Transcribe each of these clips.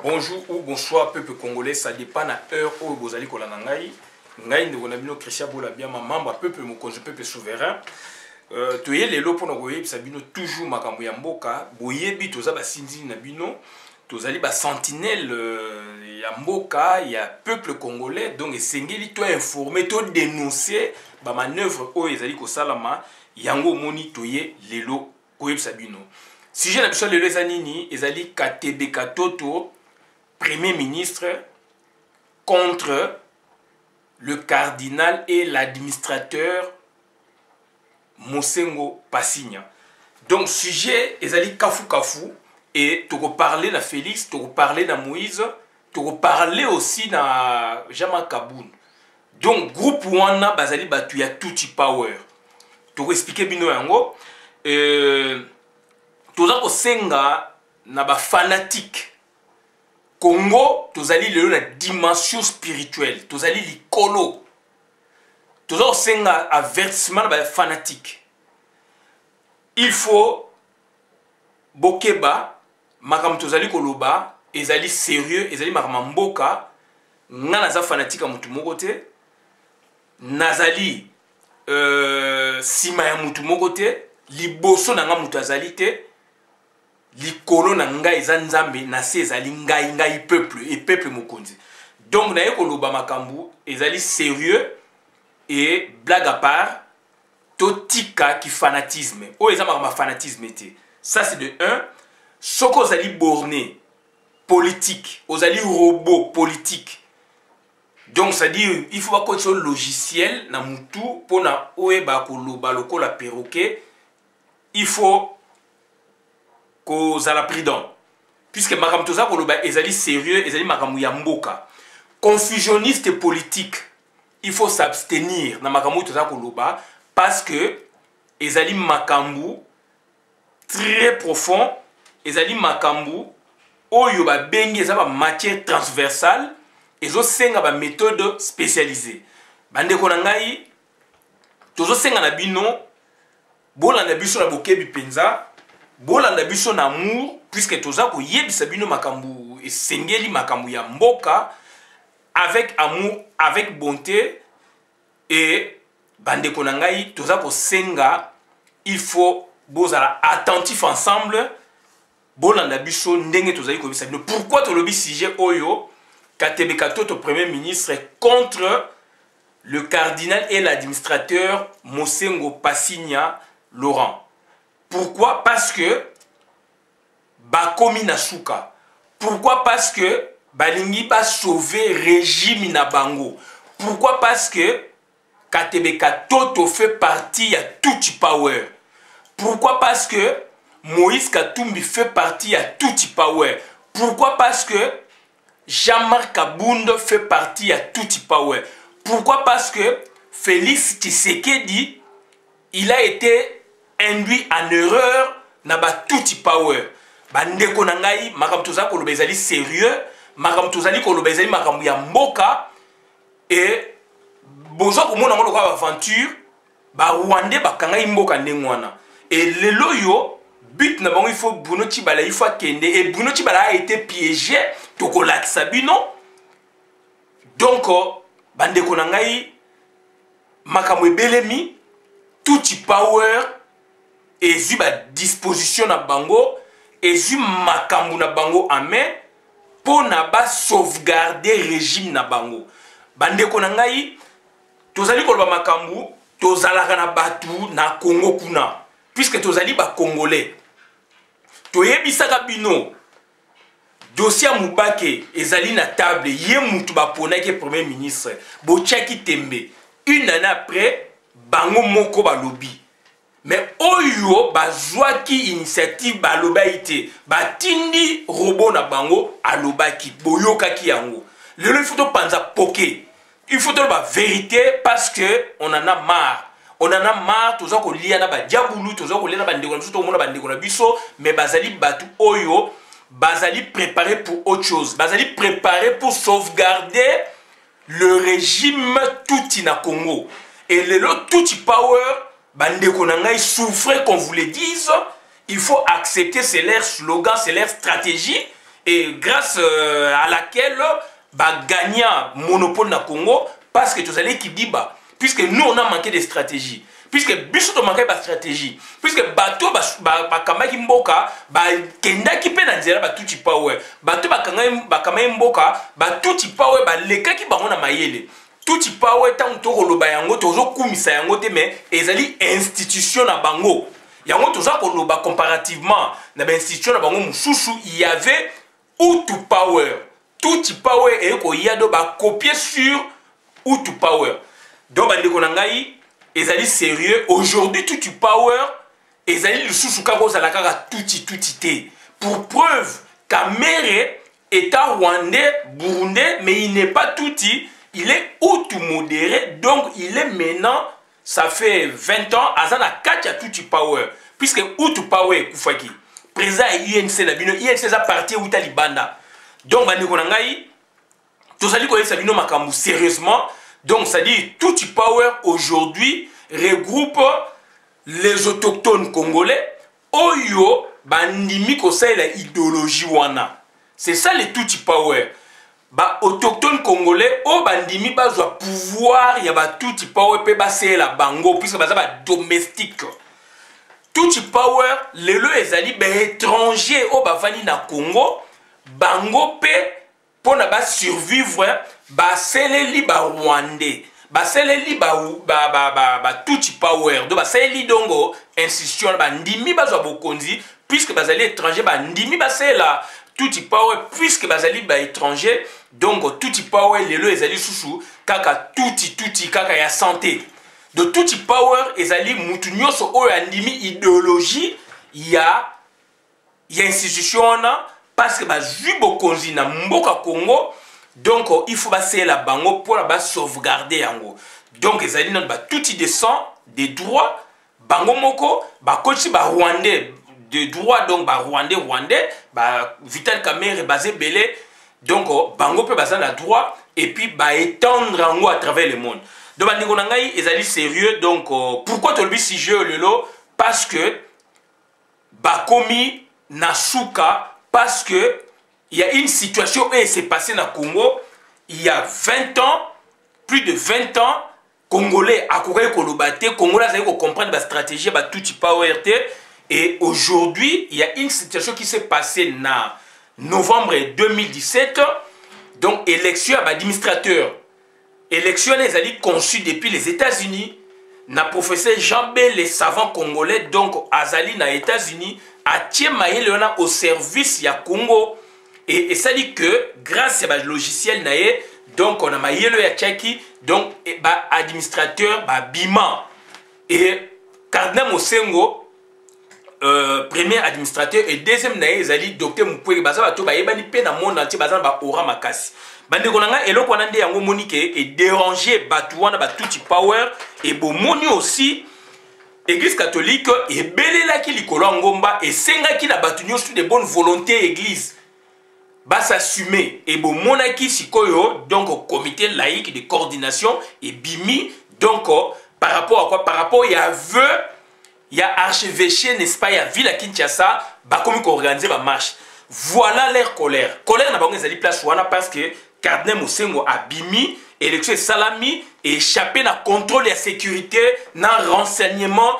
Bonjour ou bonsoir peuple congolais, ça dépend de l'heure où vous allez kola nangai. Ngai ndeko na bino Christian Bola bien membre peuple mokonzi peuple souverain. Toye lelo pona koyeba sabino toujours makambo ya mboka, boyebi toza ba sinzi na bino, tozali ba sentinelle ya mboka ya peuple congolais, donc esengeli to informer to dénoncer ba manœuvre o ezali ko salama yango moni toye lelo koyeba sabino. Sujet na biso lelo ezanini ezali Katebe Katoto Premier ministre contre le cardinal et l'administrateur Mosengo Passigna. Donc, sujet, ezali kafu kafu, et tu parler de Félix, tu parler de Moïse, tu parler aussi de Jama Kaboun. Donc, groupe wana bazali batu ya tuti power. Tu expliquer bino yango, tu ko senga na ba fanatique. Congo, tozali lelo na dimension spirituelle, tozali likolo. Tozali senga avertissement ba fanatique. Il faut bokeba makam tozali koloba, ezali sérieux, ezali makam mboka, nga naza fanatique mutu moko te, nazali sima ya mutu moko te, liboso na nga mutu azali te. Likolo na ngai eza nzambe na se ezali ngai peuple et peuple mokonzi. Donc na ekoloba makambu ezali sérieux et blague à part totika ki fanatisme. O eza ma fanatisme te. Ça c'est de 1. Soko ozali borné politique, ozali robot politique. Donc ça dit il faut pas que ce logiciel na mutu pona oeba koloba lokola perroquet. Il faut kozala prudent, puisque makam toza koloba ezali sérieux, ezali makamu ya mboka. Confusionniste politique, il faut s'abstenir na makamu toza koloba parce que ezali makambu très profond, ezali makambu oyo ba bengi ezaba matière transversale, ezo senga ba méthode spécialisée. Bandeko na ngai tozo senga na bino bolanda biso na bokebi penza. Bolanda biso na amour, puisque toza ko yebisa bino makambu esengeli makambu ya mboka avec amour, avec bonté, et bandeko na ngai toza ko senga il faut bozala attentif ensemble. Bolanda biso ndenge tozali ko yebisa bino pourquoi to lobi sujet oyo Katebe Katoto Premier ministre contre le cardinal et l'administrateur Mosengo Passigna Laurent. Pourquoi? Parce que bakomi na suka. Pourquoi? Parce que balingi ba sauver régime na bango. Pourquoi? Parce que Katebe Katoto fait partie ya Tuti Power. Pourquoi? Parce que Moïse Katumbi fait partie ya Tuti Power. Pourquoi? Parce que Jean-Marc Kabound fait partie ya Tuti Power. Pourquoi? Parce que Félix Tshisekedi, il a été induit en erreur na ba Tuti Power. Bandeko na ngai makambo tozali koloba ezali sérieux, makambo tozali koloba ezali makambo ya mboka, et bozo komona ngo lokola aventure ba Rwandais bakanga mboka ndenge wana. Et lelo yo but na bango il faut Bruno Tshibala il faut kende, et Bruno Tshibala a été piégé tokolakisa bino. Donc bandeko na ngai makambo ebelemi Tuti Power et zu ba disposition na bango et zu makambu na bango en main pour na ba sauvegarder régime na bango. Bandeko na ngai tozali koloba makambu tozalaka na batu na Congo kuna, puisque tozali ba congolais. Toyebisaka bino dossier Mubake ezali na table ye mutu ba ponaki premier ministre bochaki tembe. Une année après bango moko ba lobby. Mais oyo bazwaki initiative balobaite batindi robot na bango alobaki boyokaki yango. Lelo il faut to panza poké. Il faut to ba vérité parce que on en a marre. On en a marre toza ko lia na ba diabulu toza ko lia na bandeko na biso to mona bandeko na biso, mais bazali batu oyo bazali préparé pour autre chose. Bazali préparé pour sauvegarder le régime Tuti na Congo. Et lelo Tuti Power bandeko na ngai souffrez qu'on vous le dise, il faut accepter, c'est leur slogan, c'est leur stratégie, et grâce à laquelle gagnant monopole na Congo parce que tu allais qui dit bah puisque nous on a manqué de stratégie, puisque biso to manqué de stratégie, puisque bateau kamaki mboka kenda ki pe na nzela tuti power bateau kamaki mboka tuti power leka ki bango na mayele tuti power tant to koloba yango tozo kumisa yango te mais ezali institution na bango yango tozo koloba comparativement na institution na bango mususu il y avait Hutu power tuti power et ko yado copier sur Hutu power donc bandeko na ngai ezali sérieux aujourd'hui tuti power ezali lisusu kaka ozala kaka tuti te pour preuve Kamere état rwandais burundais mais il n'est pas tuti, il est Hutu modéré donc il est maintenant ça fait 20 ans azana katia tuti power puisque Hutu power kufaki président INC na bino INC za parti uta libanda donc bandeko na ngai tozali ko yesa bino makambu sérieusement donc ça dit tuti power aujourd'hui regroupe les autochtones congolais oyo bandimi ko la idéologie wana c'est ça les tuti power autochtones congolais o bandimi bazwa pouvoir ya tuti power pe la bango puisque baza domestique tuti power lelo ezali étranger o bavani na Congo bango pe pona survivre seleli rwandais baseleli tuti power do baseleli dongo institution ndimi bazwa bokonzi puisque bazali étranger ndimi basela tuti power puisque bazali étranger donc tuti power lelo ezali susu kaka tuti kaka ya santé de tuti power ezali mutu nyonso oyo andimi idéologie ya institution na parce que bazwi bokonzi na mboka Congo donc il faut la bango pour la sauvegarder yango donc ezali non tuti de sang des droits bango moko coach rwandais de droits donc rwandais Vital Kamerhe basé belé donc bango pe baza na droit et puis étendre yango à travers le monde donc bandeko na ngai ezali sérieux donc pourquoi tolobi si jeu lelo parce que bakomi na suka parce que il y a une situation qui s'est passée dans le Congo il y a 20 ans, plus de 20 ans, Congolais à Congolais avaient comprendre la stratégie de tuti power et aujourd'hui il y a une situation qui s'est passée en novembre 2017 donc élection administrateur élection les alliés conçue depuis les États-Unis na professeur Jean B les savants congolais donc azali na États-Unis a tiemaye leona au service ya Congo et ça dit que grâce à logiciel naé donc on a mayelo ya tchaki donc administrateur bima et Cardinal Mosengo premier administrateur et deuxième naé ezali docteur Mukwege baza bato bayebani pe na monde entier baza ba ora makasi bandeko nanga eloko wana nde yango monike et déranger batu wana tuti power et bomoni aussi Église catholique et belelaki likolo ngomba et sengaki na batu nyonso de bonne volonté église s'assumer et monaki sikoyo donc comité laïque de coordination et bimi donc par rapport à quoi par rapport il y a vœu il y a archevêché n'est-ce pas il y a ville à Kinshasa comme organiser la marche voilà leur colère na bango ezali place wana parce que Cardinal Mosengo a bimi élection salami et échappé na contrôle et sécurité na renseignement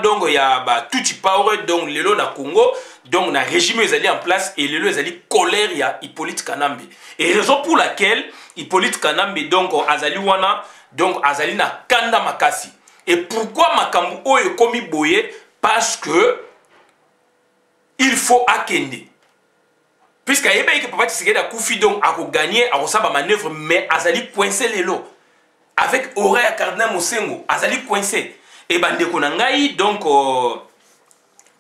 donc il y a tuti power donc lelo na Congo donc na régime ezali en place et lelo ezali colère ya Hippolyte Kanambe et raison pour laquelle Hippolyte Kanambe donc azali wana donc azali na kanda makasi et pourquoi makambu oyo komi boye parce que il faut akende puisque il que Papa Tshisekedi a koufi donc a gagné a sa manœuvre mais azali coincé lelo avec Oreille Cardinal Mosengo azali coincé et bandeko na ngai donc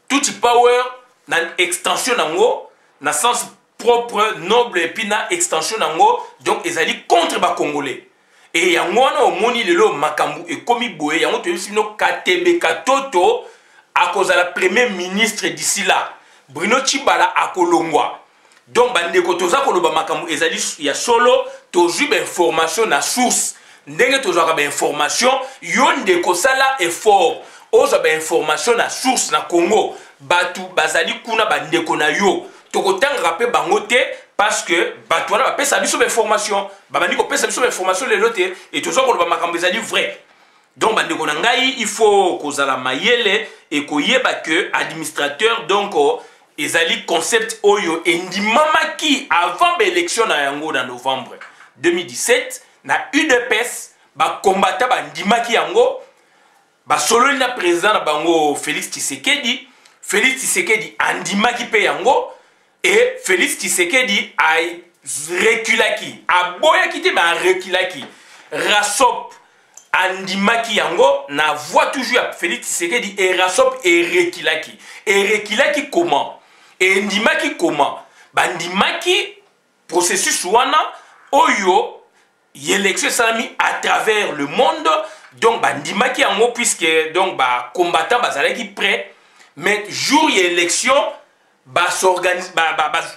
tuti power na extension nango na sens propre noble et puis na extension nango donc ezali contre ba congolais et yango wana omoni lelo makambu e komi boye yango to sino Katembe Katoto a cause la premier ministre d'ici là Bruno Tshibala akolongwa donc bandeko toza koloba makambu ezali ya solo tozwi information na source ndenge tozwaka information yo ndeko sala effort oza information na source na Congo batu bazali kuna bandeko na yo tokotanga pe bangote parce que batwana ba pesa biso information babandi ko pesa biso information les loté et tout ça ko ba makambo ezali vrai. Donc bandeko na ngai il faut kozala mayele et koyeba que administrateur donc ezali concept oyo endimamaki avant l'élection na yango na novembre 2017 na UDPS ba combattant bandimaki yango ba sololi na président na bango Félix Tshisekedi andimaki pe yango et Félix Tshisekedi a reculaki a boyaki te mais a reculaki Rasop andimaki yango na voix toujours à Félix Tshisekedi et Rasop et reculaki comment et ndimaki comment bandimaki processus wana oyo élection salami à travers le monde donc bandimaki yango puisque donc ba combattant bazalaki prêt mais jour y élection s'organise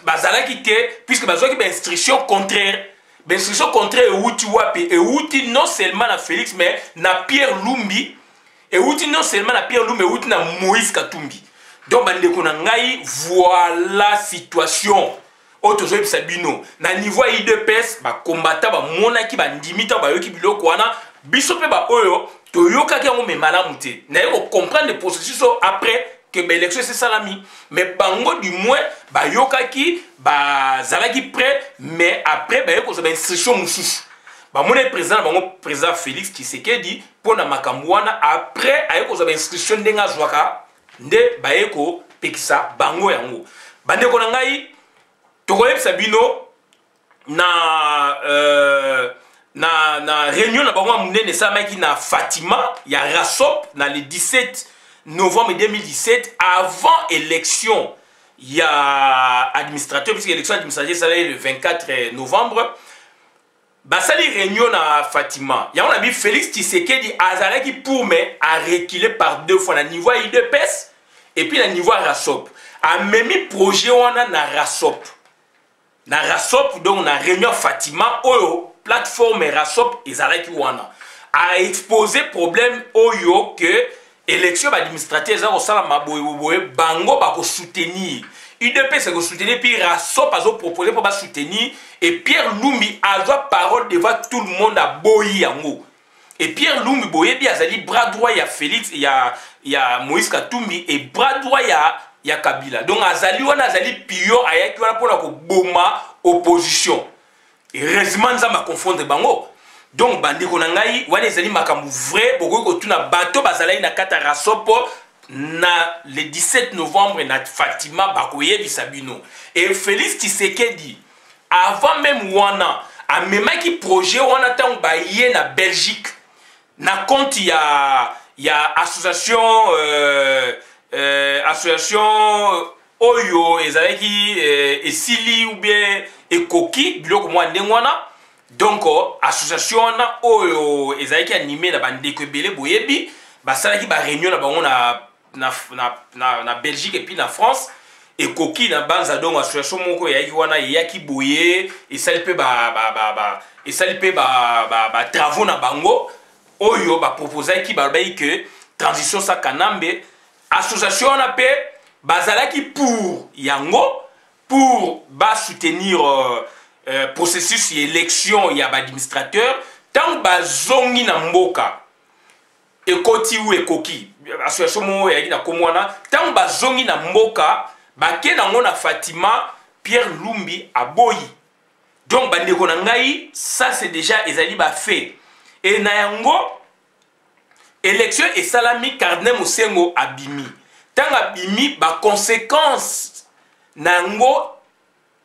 bazalaki te puisque bazalaki ba instruction contraire et outi wapi et outi non seulement na Félix mais na Pierre Lumbi et outi non seulement na Pierre Lumbi et outi na Moïse Katumbi. Donc bandeko na ngai voilà situation otozoyi sabino na niveau IDPS ba combattant ba monaki ba ndimita ba yoki biloko wana biso pe ba oyo toyokaki yango me malamu te na yo comprendre le processus après que l'élection c'est salami mais bango du moins ba yokaki ba zalaki prêt mais après ba yoko za instruction mususu ba mona président bango président Félix Tshisekedi pona makambo wana après ayoko za instruction ndenga zwaka nde ba yeko pekisa bango yango bandeko na ngai tokoyebisa bino na réunion na bango munene samaki na Fatima ya Rasop na le 17 novembre 2017 avant élection il y a administrateur puisque l'élection administrative ça le 24 novembre basali réunion na Fatima ya on a vu Félix Tshisekedi azalaki pour mais a reculé par deux fois na niveau IDPS et puis na niveau Rasop a même projet wana na Rasop donc na réunion Fatima oyo plateforme Rasop ezalaki wana a exposé problème oyo que élection administrative za kosala maboye bango ba ko soutenir UDPS ko soutenir puis Rasop azo proposer pour ba soutenir et Pierre Lumbi a droit parole devant tout le monde à boyi yango et Pierre Lumbi boye bi azali bras droit ya Félix ya Moïse Katumbi et bras droit ya Kabila donc azali wana azali pio ayaki wana pour la ko boma opposition et heureusement ça m'a confondre bango. Donc bandeko na ngai wana ezali makambu vrai bokoki kotuna bato bazalaki na kata Rasopo na le 17 novembre na Fatima bakoyebisa bino et Félix Tshisekedi avant même wana amemaki projet wana tango baye na Belgique na compte ya association oyo ezalaki esili ou bien ekoki biloko mwa ndenge wana. Donc association na oyo ezalaki animé na bandeko ebele boyebi basalaki ba réunion na bango na Belgique et puis na France et koki na banza donc association moko yaki wana yaki boye et sali pe ba travaux na bango oyo ba proposer ki ba bayi que transition sa kanambe association na pe bazalaki pour yango pour ba soutenir processus élection ya ba administrateur tant bazongi na mboka ekoti ou ekoki association mo ya na komwana tant bazongi na mboka bake nango na Fatima Pierre Lumbi aboyi donc bandeko na ngai ça c'est déjà ezali ba fait et na yango élection et salami Cardinal Mosengo abimi tant abimi ba conséquence nango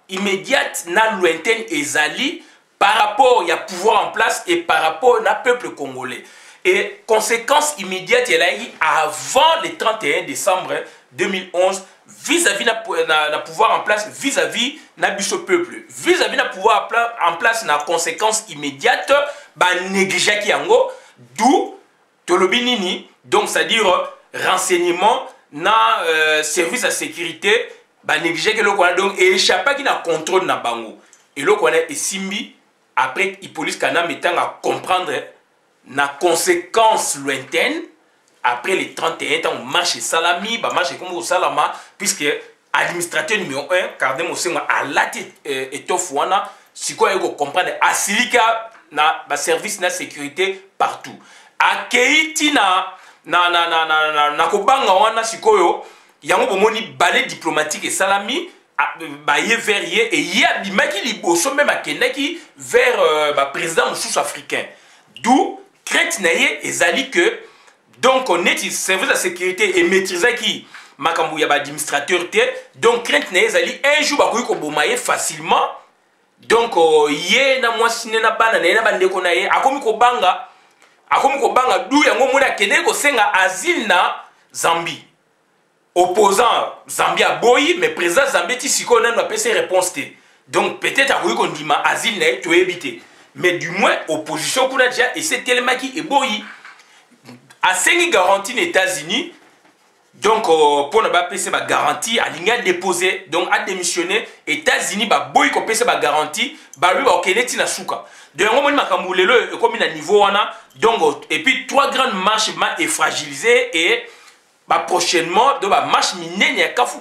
immédiate na lointaine ezali par rapport il y a pouvoir en place et par rapport na peuple congolais et conséquence immédiate elle a eu avant le 31 décembre 2011 vis-à-vis na pouvoir en place vis-à-vis na biso peuple vis-à-vis na pouvoir en place na conséquence immédiate ba négligeaki yango d'où tolobi nini donc c'est-à-dire renseignement na service à sécurité ba négliger que l'on donc et échappa qui n'a contrôle na bango et l'on connaît et simbi après Hippolyte Kana mettant à comprendre na conséquence lointaine après les 31 ans marche salami ba marche comme au salama puisque administrateur numéro 1 Cardin Mosenga alati étoffe wana sikoyo eko comprendre asilika na ba service na sécurité partout akeiti na kobanga wana sikoyo yango bomoni balai diplomatique et salami baye vers ye et ye abimaki liboso même akendaki vers ba président mosusu africain d'où crainte na ye ezali que donc on est service de sécurité et maîtrisaki makambu ya ba administrateur te donc crainte na ye ezali un jour bakoki koboma ye facilement donc ye na mwasi ne na bana na ye na bandeko na ye akomi kobanga du yango mona akendeki kosenga asile na Zambie opposant Zambie aboyi mais président Zambie ti sikoyo nanu apesi réponse te donc peut-être akoki kondima asile na ye toyebi te mais du moins opposition kuna déjà esetelemaki eboyi asengi garantie na États-Unis donc pour ne pas payer ma garantie alingi a déposé donc a démissionné États-Unis ba boyi ko payer ma garantie ba lui ba okeneti na suka donc on moni makambu lelo comme na niveau wana donc et puis 3 grandes marches est fragilisées et bah prochainement de ba marche minene ya kafu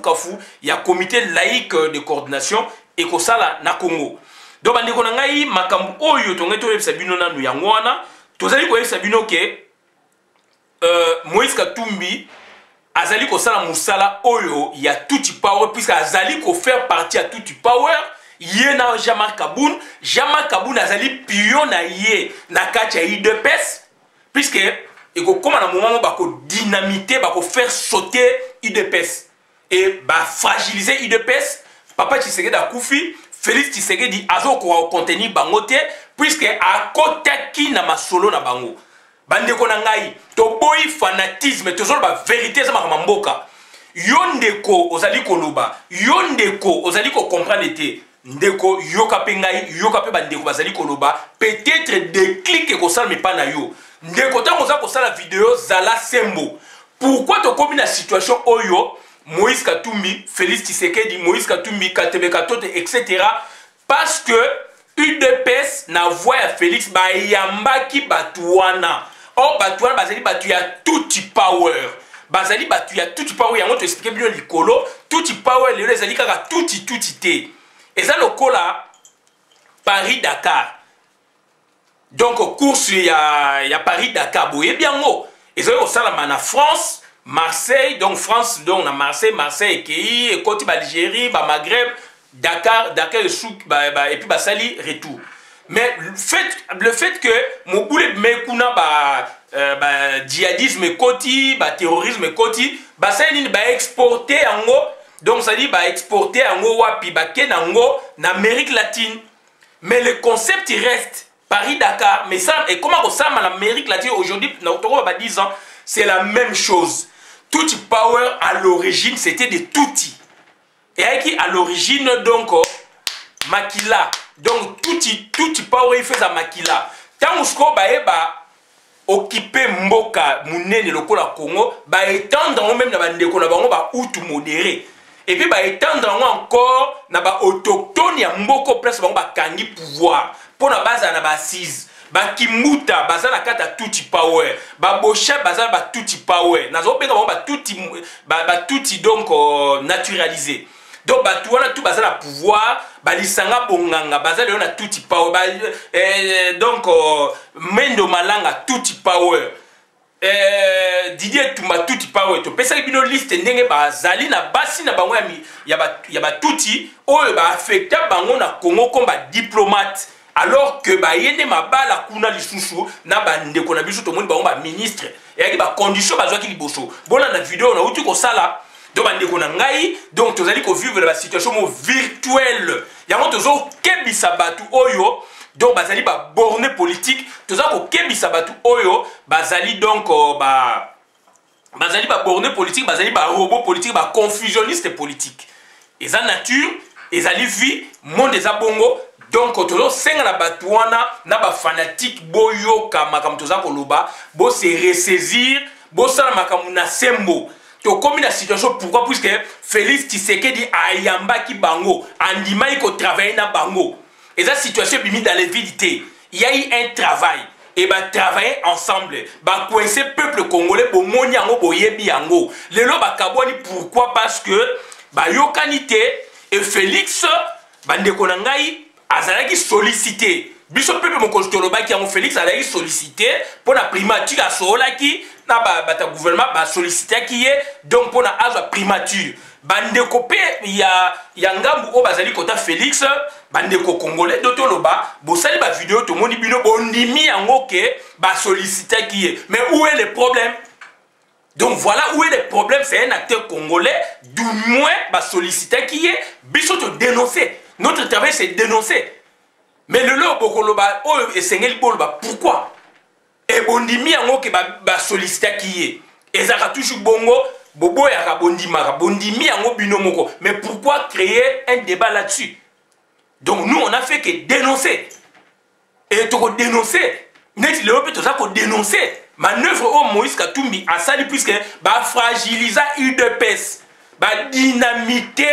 il y a comité laïque de coordination et ko sala na Congo donc bandeko na ngai makambu oyo tongeto yebisa bino nanu yango wana tozali ko yebisa bino ke Moïse Katumbi azali ko sala musala oyo ya Tuti Power puisque azali ko faire partie à Tuti Power ye na Jean-Marc Kaboun azali pion na ye na kati ya UDPS puisque eko koma na moment ba ko dynamiter ba ko faire sauter UDPS et ba fragiliser UDPS papa Tshisekedi akufi Félix Tshisekedi azo ko contenir bango te puisque akotaki na masolo na bango bandeko na ngai to boy fanatisme tozolo ba vérité za makamboka yondeko ozali koloba yondeko ozali ko comprendre te ndeko yoka pe ngai yoka pe bandeko bazali koloba peut-être déclic ko sala mepa na yo ndeko tango za ko sala vidéo zala sembo pourquoi to komi na situation oyo Moïse Katumbi Félix Tshisekedi Moïse Katumbi Katebe Katote etc parce que UDPS na voix ya Félix ba yambaki batuana oh batuana bazali batu ya Tuti Power bazali batu ya Tuti Power yango to expliquer bien likolo Tuti Power lelo ezali kaka tuti te eza lokola Paris Dakar donc course ya Paris Dakar boye biango ezali kosalama na France Marseille donc France donc na Marseille ekei ekoti ba Algérie ba Maghreb Dakar et souk et puis basali retour mais le fait que mon boule mekuna djihadisme koti terrorisme koti basali ba exporter ango donc ça dit ba exporter ango wapi ba kenango en Amérique latine mais le concept il reste Paris Dakar mais ça et comment ça en Amérique latine aujourd'hui na otoko ba 10 ans c'est la même chose Tuti Power à l'origine c'était des Tuti et qui à l'origine donc Makila donc Tuti Power il fait ça Makila tant usko ba occuper mboka munene lokola Congo ba étendre même na bandeko na bango ba utu modéré et puis ba étendre encore na ba autochtone ya mboko place bango ba kangi pouvoir pour na base na ba assise ba kimuta baza na kata Tuti Power ba bosha baza ba Tuti Power nazo benga ba tuti donc naturalisé donc batu wana tout baza na pouvoir balisanga bonganga baza leo na Tuti Power donc Mendo Malanga Tuti Power Didier Tumba Tuti Power to pesa bino liste ndenge bazali na basi na bango ya ba Tuti oyo ba affecta bango na Congo comme ba diplomate alors que ba yende mabala kuna lisusu na bandeko na biso to moni bango ba ministre et ba condition bazwa ki liboso bona na vidéo na uti ko sala donc bandeko na ngai donc tozali ko vivre la situation virtuelle yango tozo kebisa batu oyo donc bazali ba borné politique tozali ko kebisa batu oyo bazali donc bazali ba borné politique bazali ba robot politique ba confusionniste politique eza nature ezali vie monde eza bongo donc tozo senga na batu wana na ba fanatique boyoka makambo toza koloba bo se ressaisir bo sala makambo na sembo to komi na situation pourquoi puisque Félix Tshisekedi ayambaki bango andimai ko travailler na bango et cette situation bimi dans les vidités il y a eu un travail et ba travailler ensemble ba coincer peuple congolais bo moni yango bo yebi yango lelo ba kaboni pourquoi parce que bayokani te et Félix bandeko na ngai azalaki sollicité biso pepe mokonzi tolobaki yango Félix azalaki sollicité mpona primature asololaki na bata gouvernement basollicitaki ye donc mpona azwa primature bandeko pe ya ngambu oyo bazali kota Félix bandeko congolais do toloba bosali bavideo tomoni bino bondimi yango ke basollicitaki ye mais où est le problème? Donc voilà où est le problème, c'est un acteur congolais, du moins basollicitaki ye biso to dénoncer. Notre travail c'est dénoncer. Mais le lot bokoloba oh esengeli boloba pourquoi? Et bondimi yango ke basollicitaki ye. Ezaka toujours bongo bobo ya bondimi yango bino moko. Mais pourquoi créer un débat là-dessus? Donc nous on a fait que dénoncer. Et to dénoncer. Net le peut ça ko dénoncer. Manœuvre au Moïse Katumbi a sali puisque ba fragiliser UDPS, ba dynamiter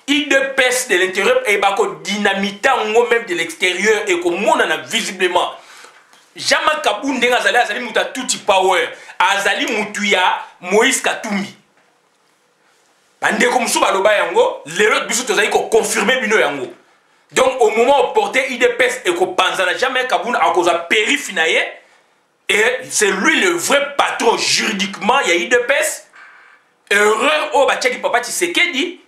UDPS de l'intérieur et ba ko dynamiter même de l'extérieur et comme on en a visiblement Jama Kabunde azali muta tuti power azali mutuya Moïse Katumbi bande comme so baloba yango lelo biso tozali ko confirmer bino yango donc au moment où porter UDPS et ko panzana jamais Kabunde a cause périphérie. Et c'est lui le vrai patron juridiquement, il y a UDPS. Erreur au Bachaki Papa Tshisekedi.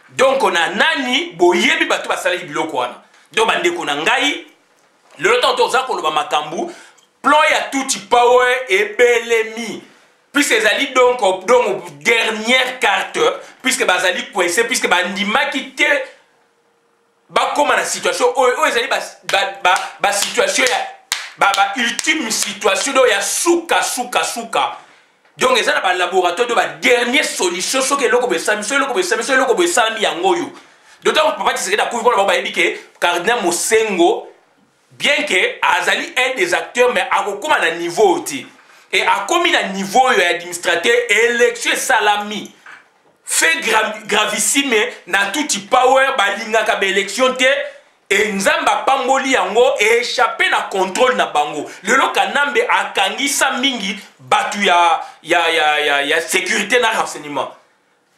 Donc on a Nani, Boyebi Batu Basali Bilokwana. Donc bande konangai, le temps de ça qu'on va makambu, plan ya tout power et belemi. Puisque Zali donc dernière carte, puisque Bazali coincé, puisque Bandima quitté, comme la situation, Zali situation ultime situation do ya souka. Donc ils ont un laboratoire de dernière solution ce que loko besami yango yo. D'autant que papa Tshisekedi a couvert le baby que Cardinal Mosengo bien que azali un des acteurs mais a comme à niveau aussi et a commis à niveau administrateur élection salami fait gravissime na tout power balinga ka élection te. Et Nzamba pamboli yango et échappé na contrôle na bango. Le lokanambe akangisa mingi batu ya sécurité na renseignement.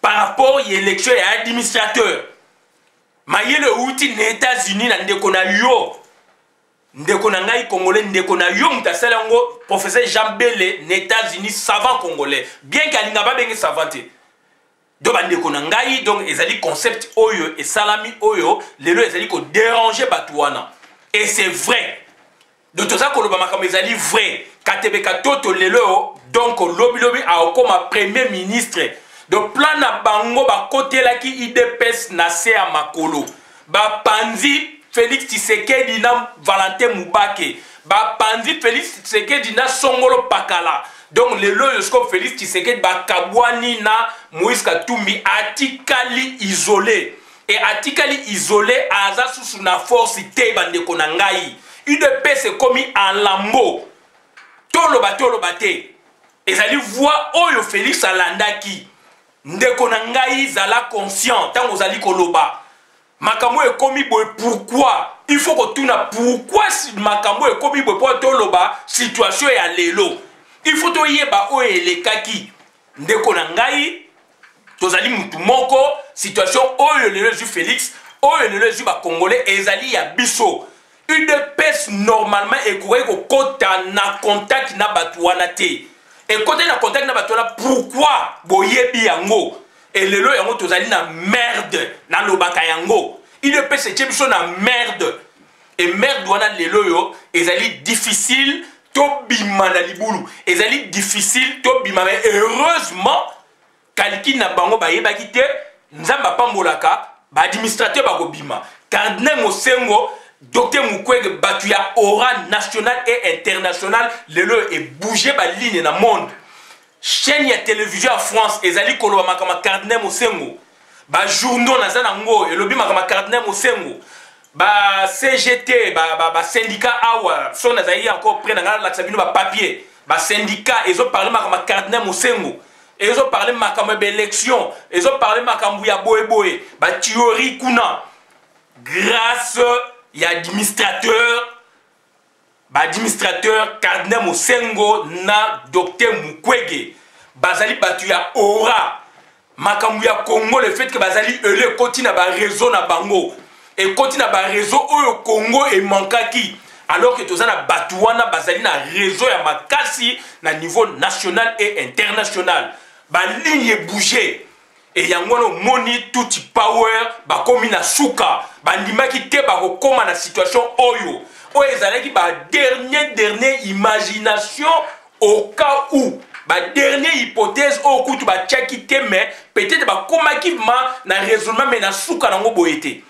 Par rapport à l'élection et administrateur. Mayele outi na États-Unis na ndeko na yo. Ndeko na ngai congolais ndeko na yo mutasala yango professeur Jean Bele na États-Unis savant congolais. Bien qu'alinga ba bengi savanté. Donc bandeko na ngai donc ezali concept oyo et salami oyo lelo ezali ko déranger batouana et c'est vrai donc tout ça ko loba makambo ezali vrai katebeka toto lelo donc lobi a comme premier ministre donc plan na bango ba kotelaki IDPS na se a makolo ba panzi Félix Tshisekedi na Valentin Mubake ba panzi Félix Tshisekedi na Songolo Pakala. Donc le loyoscope Félix Tshisekedi bakabwani na Moïse Katumbi atikali isolé et atikali isolé aza sous na force te bandeko na ngai UDPS c'est commis en lambeau tolo bate ezali voix oyo Félix alandaki ndeko na ngai zala conscient tango zali koloba makambo e commis boy pourquoi il faut que tuna pourquoi makambo e commis boy pour toloba situation ya lelo. Il faut que yeba o elekaki ndeko na ngai tozali mutu moko situation oyo lelo ju Félix oyo lelo ju ba congolais ezali ya biso UDPS normalement ekoki ko kota na contact na batu wana te et kota na contact na batu wana pourquoi boyebi yango et lelo yango tozali na merde na lobaka yango UDPS e biso na merde et merde wana lelo yo ezali difficile tobima na libulu ezali difficile tobima mais heureusement kaliki na bango bayebaki te nzamba pambolaka ba administrateur bakobima Cardinal Mosengo Docteur Mukwege batu ya aura national et international lelo e bouger ba ligne na monde chaîne ya télévision à France ezali koloba makama Cardinal Mosengo ba journaux na zanango elobi makama Cardinal Mosengo ba CGT ba syndicat awa so na zaï encore près na la sabino ba papier ba syndicat ezo parler makama Cardinal Mosengo ezo parler makama élection ezo parler makama ya boye ba théorie kuna grâce ya administrateur Cardinal Mosengo na Docteur Mukwege bazali batu ya aura makambu ya Congo, le fait que bazali ele koti na ba réseau na bango et koti na ba réseau oyo Congo et mankaki alors que tozana batuana bazali na réseau ya makasi na niveau national et international ba ligne bouger et yangono moni tout power ba komi na suka ba ndimaki te ba ko koma na situation oyo ezalaki ba dernière imagination au cas où ba dernière hypothèse au coup tu ba tchaki te mais peut-être ba komaki ma na raisonnement mais na suka nango boyete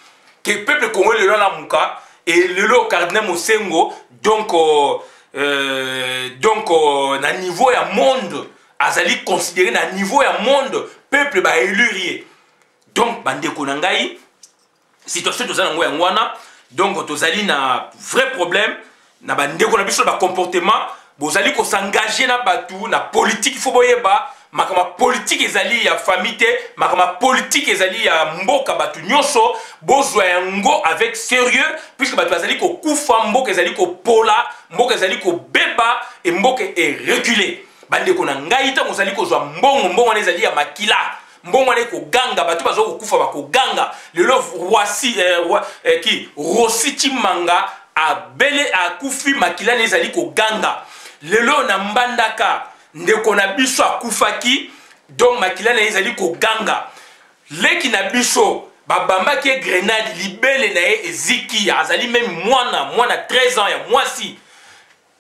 que peuple congolais le la muka et le cardinal Mosengo donc na niveau ya monde azali considéré na niveau ya monde peuple ba élurier donc bandeko na ngai situation tozana ngo ya ngwana donc tozali na vrai problème na bandeko na biso ba comportement bozali ko s'engager na batu na politique il faut boyeba makama politique ezali ya famille te makama politique ezali ya mboka batu nyonso bozwa yango avec sérieux puisque batu bazali ko kufa mboka ezali ko pola mboka ezali ko beba et mboka est reculé bandeko na ngai ta mozali ko zwa mbongo na ezali ya makila mbongo na ko ganga batu bazo ko kufa ba ko ganga lelo voici qui Rositi Manga a belé a kufi makila ezali ko ganga lelo na mbandaka ndeko na biso akufaki donc makila na ezali ko ganga leki na biso babamba ke grenade libele na ye eziki azali même mwana 13 ans ya mwasi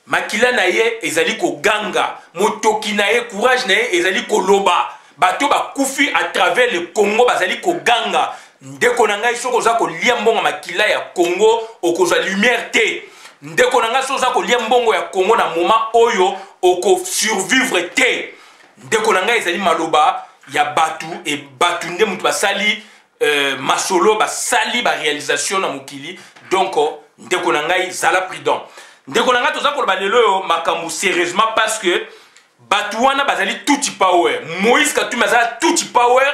makila na ye ezali ko ganga motoki na ye courage na ye ezali ko loba bato bakufi à travers le Congo bazali ko ganga ndeko na ngai soko za ko lia mbongo makila ya Congo okozwa lumière te ndeko na ngai soko za ko lia mbongo ya Congo na moment oyo oko survivre te ndeko na ngai ezali maloba ya batu et batu nde mutu basali masolo basali ba réalisation na mokili donc ndeko na ngai zala prudent ndeko na ngai toza ko ba lelo makambu sérieusement parce que batu wana bazali tout power Moïse Katumbi azala tout power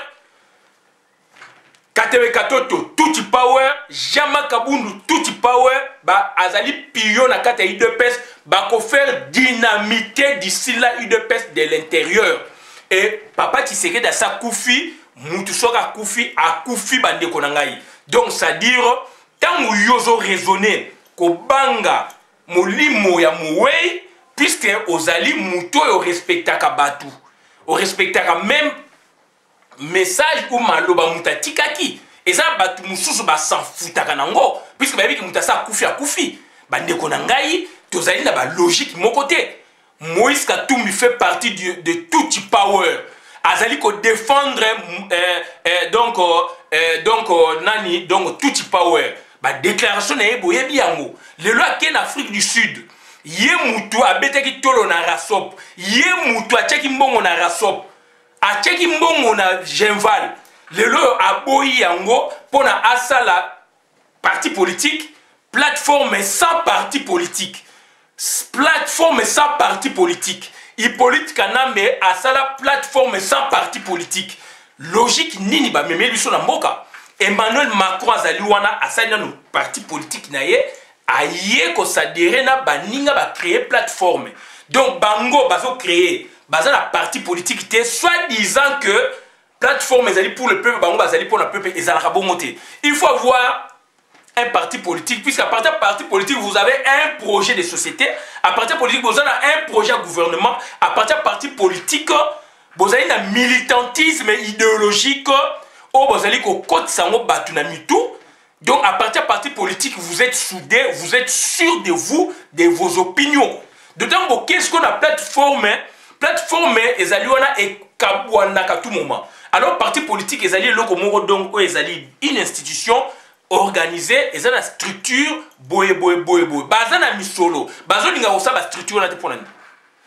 Katewe Katoto tout power Jama Kabundu tout power ba azali pion na kata UDPS ba ko faire dynamiter d'ici là UDPS de l'intérieur et papa Tshisekedi da sa kufi mutu soka kufi a kufi bande konangai donc ça dire tant yozo raisonner ko banga molimo ya muwei puisque ozali muto yo respectaka batu o respectaka même message ou maloba mutatikaki et ça batu mususu ba s'en foutaka nango puisque ba biki mutasa kufi a kufi bande konangai tozali na ba logique mon côté Moïse Katumbi fait partie de tout power azali ko défendre nani donc tout power ba déclaration na eboye biango le loi ken Afrique du Sud ye mutu abetaki tolo na rasop ye mutu acheki mbongo na rasop acheki mbongo na Genval le loi aboyi yango pona asala parti politique plateforme sans parti politique plateforme sans parti politique Hippolyte Kanambe a sa plateforme sans parti politique logique nini ba meme biso na mboka Emmanuel Macron azali wana asali na parti politique na ye aye ko s'adhérer na baninga ba créer plateforme donc bango bazo créer baza na parti politique te soit disant que plateforme ezali pour le peuple bango bazali pour le peuple ezalaka bongote il faut avoir un parti politique, puisqu'à partir de parti politique, vous avez un projet de société, à partir de politique, vous avez un projet de gouvernement, à partir de parti politique, vous avez un militantisme idéologique, ou vous avez un code sango batunamitu. Donc, à partir de parti politique, vous êtes soudés, vous êtes sûr de vous, de vos opinions. D'autant que qu'est-ce qu'on a plateforme, ezaliwana et kabouanaka tout moment. Alors, parti politique, ezali loko moro donc, ezali une institution organisé et ça la structure boye bazana misolo bazolinga osaba structure na te ponani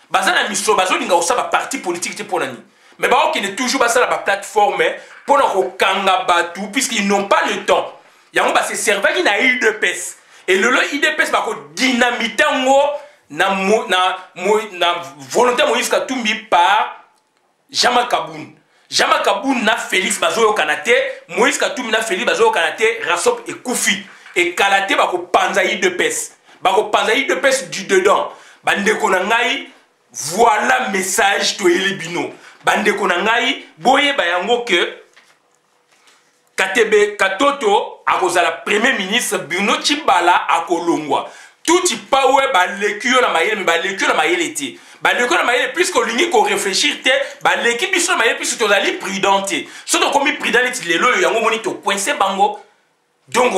bazana misolo bazolinga osaba parti politique te ponani mais ba ok ne toujours basala ba plateforme pour ko kanga batu puisqu'ils n'ont pas le temps yango ba se servir qui na UDPS et le UDPS ba ko dynamiter ngo na volonté Moïse Katumbi par Jama Kaboun Jama Kaboun na Félix Bazoyo Kanate, Moïse Katumbi na Félix Bazoyo Kanate, Rasop et Koufi. Et Kalate bako panzaï de pes. Bako panzaï de pes du dedans. Bande konangai, voilà message to elibino. bandeko na ngai boyeba yango ke Katebe Katoto akozala premier ministre Bruno Tshibala akolongwa tout power ba lekio na mayele mais ba lekio na mayele ti ba lekio na mayele puisque olingi ko réfléchir te ba leki biso na mayele puisque tozali prudente soto komi prudente lelo yango moni to coincer bango donc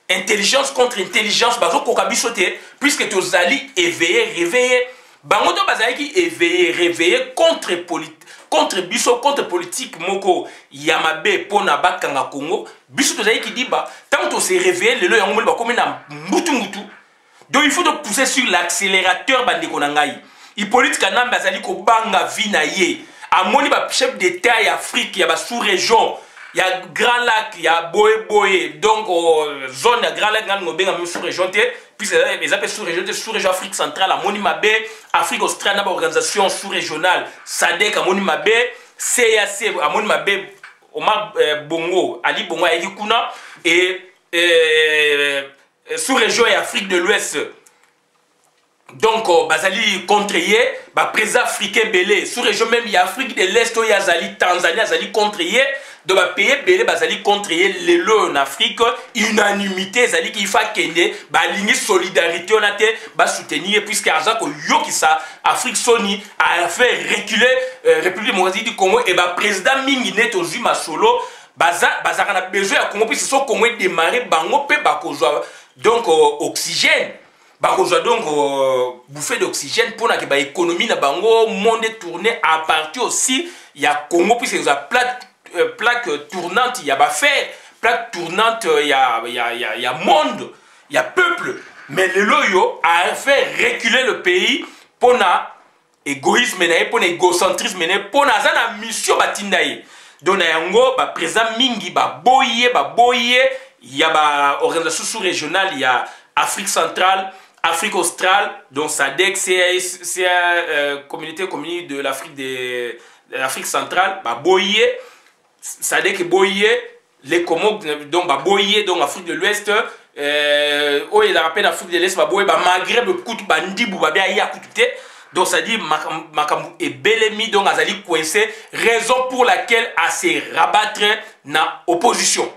intelligence contre intelligence bazo koka biso te puisque tozali éveillé réveillé bango to bazali ki éveillé réveillé contre biso contre politique moko yamabe pona bakanga Congo biso tozali ki diba tant to se réveiller lelo yango moni ba komi na mutu donc il faut de pousser sur l'accélérateur bandeko na ngai Hippolyte Kanambe azali ko banga vie na ye amoni ba chef d'état ya Afrique ya ba sous-région ya Grand Lac ya Boye donc zone ya Grand Lac ngano benga même sous-région te puis les appels sous-région Afrique centrale amoni mabe Afrique australe na ba organisation sous-régionale SADC amoni mabe CAC amoni mabe Omar Bongo Ali Bongo ali kuna et sous-région et Afrique de l'Ouest. Donc, Bazali contre-yé, président africain belé, sous-région même, il y a Afrique de l'Est, il y a Zali, Tanzanie, Zali contre-yé, donc, pays belé, Bazali contre-yé, les lots en Afrique, unanimité, Zali qui fait kende, ligne solidarité, on a été, soutenir, puisque Azako Yokisa, Afrique Sony, a fait reculer, République démocratique du Congo, et président Mingine, Tozuma Solo, Bazar a besoin à Congo, puisque son Congo démarré, Bango, Pe Bakozwa. Donc, oxygène. Donc, bouffée d'oxygène pour que l'économie na bango monde tourné à partir aussi. Il y a Congo, puisque il y a plaque tournante, il y a fer. Plaque tournante, il y a monde, il y a peuple. Mais le loyo a fait reculer le pays pour l'égoïsme, pour l'égocentrisme, pour la mission batindaye. Donc, il président Mingi, boye. Il y a une organisation sous-régionale, il y a Afrique centrale, Afrique australe, donc SADC, c'est la communauté de l'Afrique centrale, Boye, SADC Boye, les Comores, donc Boye, donc Afrique de l'Ouest, il y a rappelle Afrique de l'Est, Boye, Maghreb, Ndibou, donc ça dit Makamou et Belemi, donc Azali coincé, raison pour laquelle à se rabattre dans l'opposition.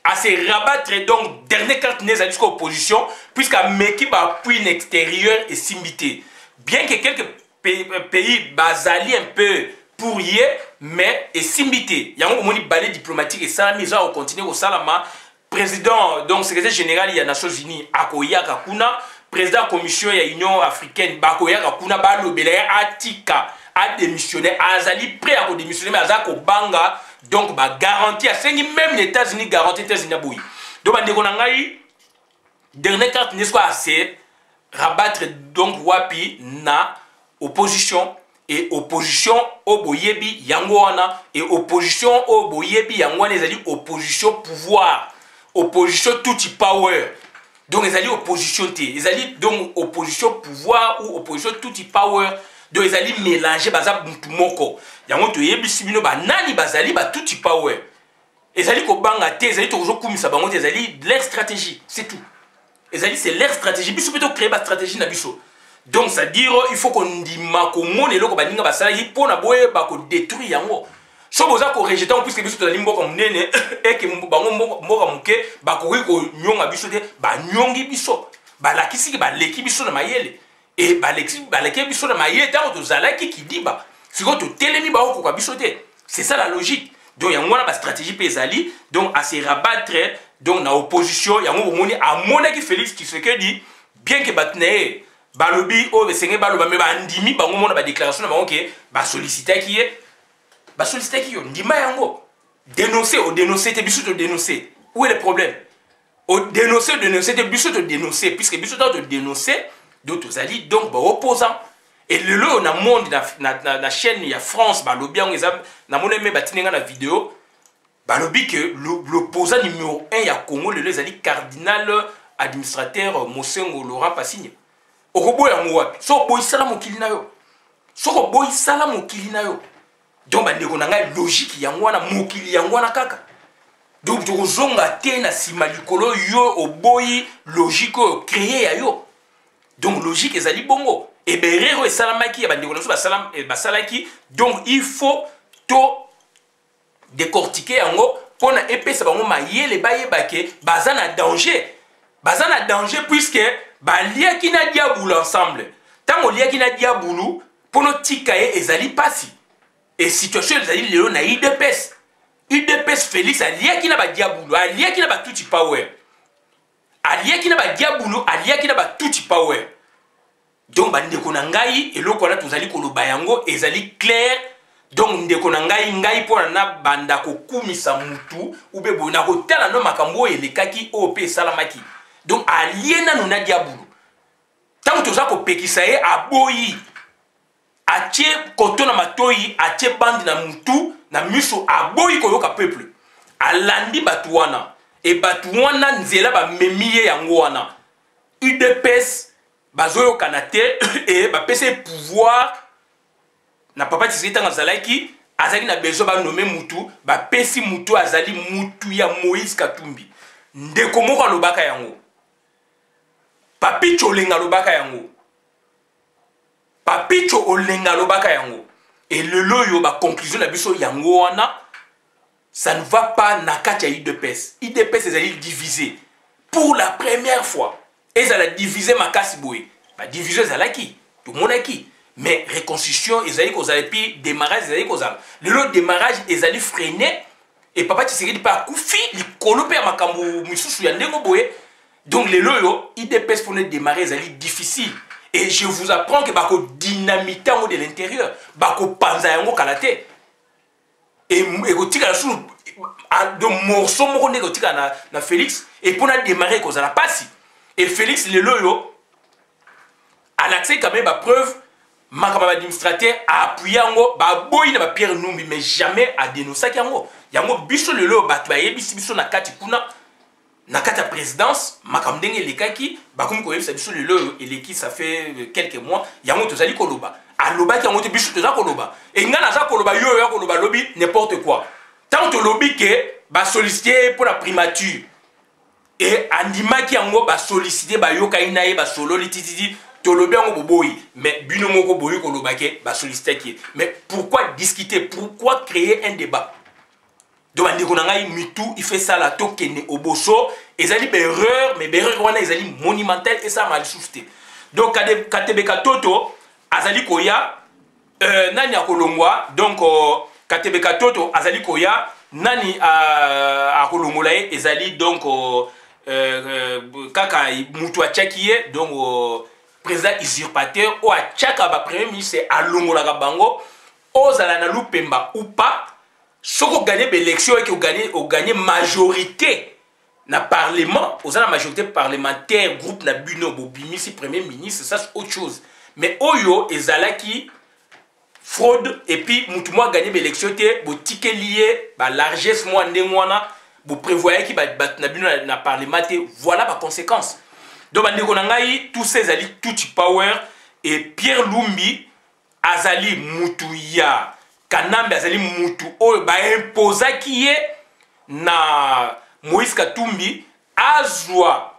À se rabattre donc dernier carte n'est jusqu'à opposition puisqu'à Meki appui extérieur et simité. Bien que quelques pays basali un peu pourrier mais et simité. Il y a un moni balai diplomatique et ça mise au continent au Salama président donc secrétaire général il y a Nations Unies Akoya Kakuna président commission il y a Union africaine Bakoya Kakuna balobele atika a démissionné azali prêt à démissionner mais azako banga. Donc, garantie à 5 même les États-Unis garantie les États-Unis. Donc, dernière carte n'est pas assez rabattre donc wapi na opposition et opposition au boyebi yangwana et opposition au boyebi yangwana les alliés opposition pouvoir opposition tout power. Donc, les alliés opposition les alliés donc opposition pouvoir ou opposition tout power. Donc ils allaient mélanger baza moko yango to yebisi bino ba nani bazali ba tout power ezali ko banga te ezali toujours kumisa bango ezali leur stratégie c'est tout ezali c'est leur stratégie biso peut créer ba stratégie na biso donc ça dire il faut qu'on ndima ko mone loko baninga basala yi pona boye ba ko détruire yango so boza ko rejeter en plus que biso to limbo ko munene et que bango moko muke ba ko nyonga biso te ba nyongi biso ba lakisi ba leki biso na mayele. Et c'est ça la logique. Donc il y a une stratégie pesali donc à se rabattre donc dans l'opposition il y a un monde qui Félix qui fait que dit bien que batné balobi o senge baloba mais bandimi bango mona ba déclaration na bango ke ba solliciter qui est ba solliciter qui yo ndima yango dénoncer au dénoncer te biso te dénoncer où est le problème au dénoncer te biso te dénoncer puisque biso te dénoncer d'autres alliés donc opposants et le lot na monde na chaîne il y a France balobi on exemple na mona me batinga na vidéo balobi que l'opposant numéro 1 ya Congo le les alliés cardinal administrateur Mosengo Laurent Passigny okoboya ngwapi so boy sala mokili na yo soko boy sala mokili na yo donc bandeko na ngai logique ya ngwana mokili ya ngwana kaka donc tozonga te na sima likolo yo oboyi logique créer ya yo. Donc logique ezali bongo et berero et salamaki ya bandeko na so basalaki donc il faut to décortiquer yango pour na epesa bango mayele bayebake baza na danger. Baza na danger puisque baliaki na diabulu ensemble. Tango liaki na diabulu pour no tika ye ezali pasi. Et situation ezali lelo na UDPS. UDPS Félix aliaki na ba diabulu, aliaki na ba tuti power. Aliaki na ba diabulu, aliaki na ba tuti power. Donc bandeko na ngai eloko wana tozali koloba yango ezali clair. Donc ndeko na ngai pona na banda kokumisa mutu ube bona kotala no makambo elekaki OP salamaki. Donc aliena no na diabulu. Tant toza ko pekisa ye aboyi. Atie koto na matoyi, atie bandi na mutu na miso aboyi koyoka peuple. Alandi batu wana. E batu wana nzela ba memiye yango wana. UDPS bazoyo kanate et ba pese pouvoir na papa Tshisekedi ngazalaki azali na besoin ba nommer mutu ba pesi mutu azali mutu ya Moïse Katumbi. Ndeko moko alobaka yango. Papicho olenga lobaka yango. Papicho olenga lobaka yango. Et le loyo ba conclusion na biso yango wana ça ne va pas na kati ya UDPS. UDPS ezali divisé pour la première fois. Ezala divisé makasi boye. Ba division ezalaki. Tout le monde aki. Mais reconstitution ezali kozala puis démarrage ezali kozala. Le démarrage ezali freiné et papa Tshisekedi pa kufi likolo pe makambo misusu ya ndengo boye. Donc les loyo UDPS pour démarrer ezali difficile. Et je vous apprends que bako dynamiter de l'intérieur, bako panza yango kalate. Et gotika la sous de morceaux moko ne gotika na Félix et pour démarrer kozala pasi. Et Félix le loyo a l'accès quand même ba preuve makaba administrateur a appuyé yango ba boyi na ba Pierre Numbi mais jamais a dénoncer yango. Yango biso le loyo ba yebisi biso na kati kuna na kata présidence makamdenge lekaki bakomi ko yebisa biso lelo eleki ça fait quelques mois yango tozali koloba aloba ki yango te biso tozali koloba et nga na za koloba yo ya koloba lobi n'importe quoi tant to lobi ke ba solliciter pour la primature et andima ki yango ba solliciter ba yoka inaye ba solo lititi to lobi yango boboyi mais bino moko boyi koloba ke ba solliciter ki mais pourquoi discuter, pourquoi créer un débat? Donc il fait ça la tokene oboso ezali berreur mais berreur wana ezali monumental et ça mal souffté. Donc Katebeka Toto azali koya nani akolongwa donc Katebeka Toto azali koya nani akolongola ezali donc kaka mutu achakiye donc président usurpateur o achaka ba premier ministre alongola ka bango ozala na lupemba ou pas. Si vous gagnez l'élection et que vous gagnez majorité na parlement, vous avez la majorité parlementaire, groupe na buno, bimisi premier ministre, ça c'est autre chose. Mais oyo ezalaki fraude et puis moutouma gagner l'élection vous ticket lié, ba largesse moi ndengwana, vous prévoyez qui ba na buno na parlement, voilà la conséquence. Donc bandeko nangai tous ces ali tout power et Pierre Lumbi azali mutuya Kanambe azali mutu oyo ba impozaki ye na Moïse Katumbi azwa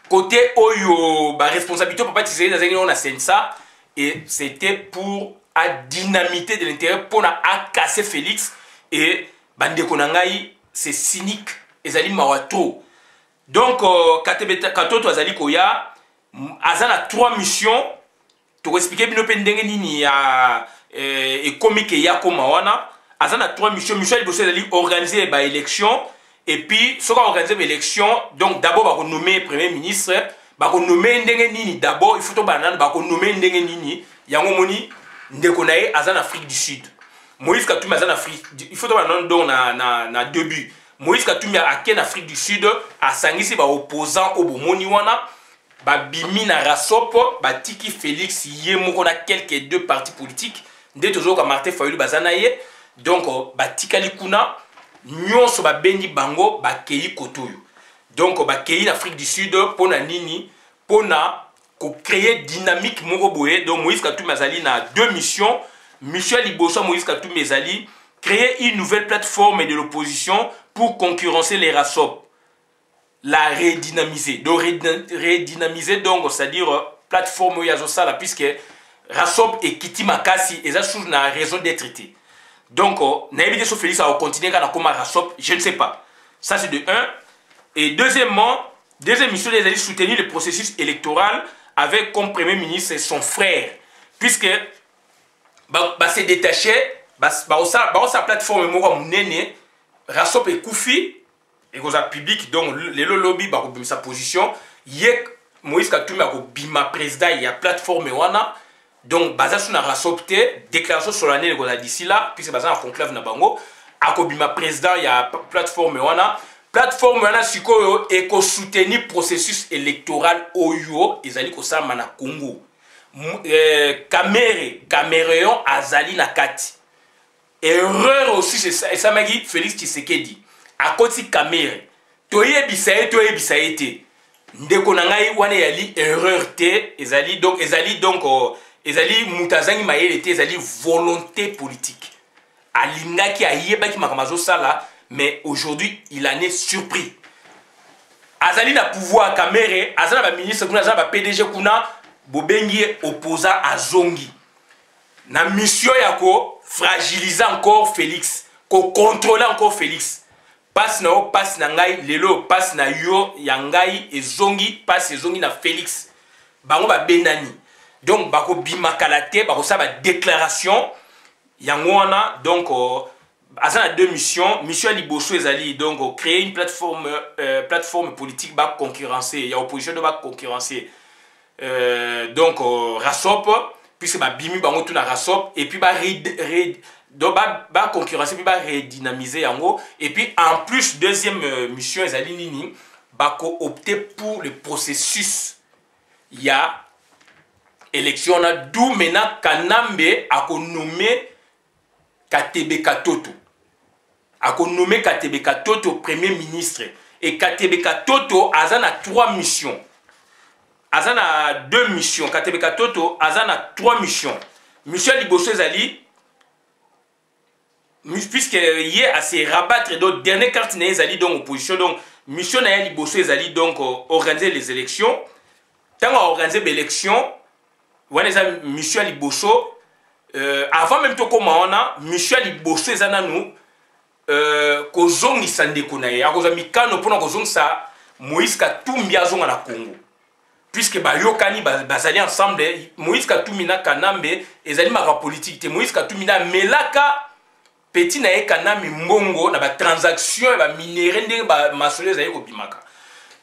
côté oyo ba responsabilité papa Tshisekedi azali na sensa et c'était pour à dynamiter de l'intérieur pour na casser Félix et bandeko nangai c'est cynique ezali mawato. Donc Katoto azali koya azana 3 missions to expliquer bino pendenge nini ya et comique yako mawana azana 3 missions. Michel Bossé allait organiser ba élection et puis ce qu'on organiser l'élection donc d'abord ba nommer premier ministre ba nommer ndenge nini d'abord il faut to banane ba nommer ndenge nini yango moni ndeko nae azana Afrique du Sud Moïse Katumbi azana Afrique il faut to banane donc na début Moïse Katumbi a ken Afrique du Sud a sangisi ba opposant au bomoni wana ba bimi na rasopo ba tiki Félix yé moko na quelques deux partis politiques nde toujours comme Martin Fayulu bazanaye donc batikali kuna nyonso ba bendi bango ba kei kotoyo donc ba kei l'Afrique du Sud pona nini pona ko créer dynamique moko boye. Donc Moïse Katumbi azali na 2 missions. Michel Liboso Moïse Katumbi azali créer une nouvelle plateforme de l'opposition pour concurrencer les RASOP, la redynamiser. Donc redynamiser donc c'est-à-dire plateforme yazo sala puisque Rasop et Kiti Makasi, et ça sous la raison d'être traité. Donc, naïvité sur Félix, ça va continuer quand on a Rasop, je ne sais pas. Ça, c'est de un. Et deuxièmement, deuxième mission, ils allaient soutenir le processus électoral avec comme premier ministre son frère. Puisque, c'est détaché, sa plateforme, Rasop et Koufi, et qu'on a public, donc le lobby, sa position, Yek Moïse Katoumi a bima président, il y a plateforme wana, donc baza sur na rasopté, déclaration solennelle qu'on a d'ici là, puisque baza en conclave na bango, a bima président, il y a plateforme wana sikoyo et ko soutenir processus électoral oyo, ezali ko sa mana Congo. Caméréon azali na kati. Erreur aussi, c'est ça, et ça m'a dit Félix Tshisekedi. À côté Caméré, toye bisaye te. Ndeko na ngai wana yali erreur te, ezali donc ezali mutazangi mayele te, ezali volonté politique. Alingaki ayebaki makamazo sala, mais aujourd'hui il en est surpris. Azali na pouvoir Caméré, azali ba ministre kuna, azali ba PDG kuna, bobengi opposant à Zongi. Na mission yako fragiliser encore Félix, ko contrôler encore Félix. Passe na o, passe na ngai, lelo passe na yo, ya ngai, et zongi, passe et zongi na Félix. Bango ba benani. Donc, bako bima kalate, bako sa ba déclaration, yango wana, donc, azan a deux missions. Mission liboso ezali, donc, créer une plateforme politique ba concurrencer, il y a opposition de ba concurrencer. Donc, Rasop, puisque ba bimi bango tout na Rasop, et puis ba donc, va concurrencer, va redynamiser yango. Et puis, en plus, deuxième mission, ils allaient nini, va opter pour le processus. Il y a élection, d'où maintenant Kanambe a nommé Katebe Katoto. A nommé Katebe Katoto premier ministre. Et Katebe Katoto a trois missions. A deux missions. Katebe Katoto a trois missions. Mission Liboso Ezali, puisqu'il y a à se rabattre, donc dernière carte n'est pas donc opposition, donc mission n'a pas bossé, donc organiser les élections. Tant qu'on organise les élections, on a mission à Liboso. Avant même tout comme on a mission à Liboso, ils ont nous kozong isande kunaye. À cause de mikano pour nous kozong ça, Moïse Katumbi a zong à la Congo. Puisque ba yokani bazali ensemble, Moïse Katumbi na kanambe, ils allaient ma politique. Moïse Katumbi na melaka. Petit na ekanami mbongo na ba transaction ba minéraux ndenge ba masolo ezali ko bimaka.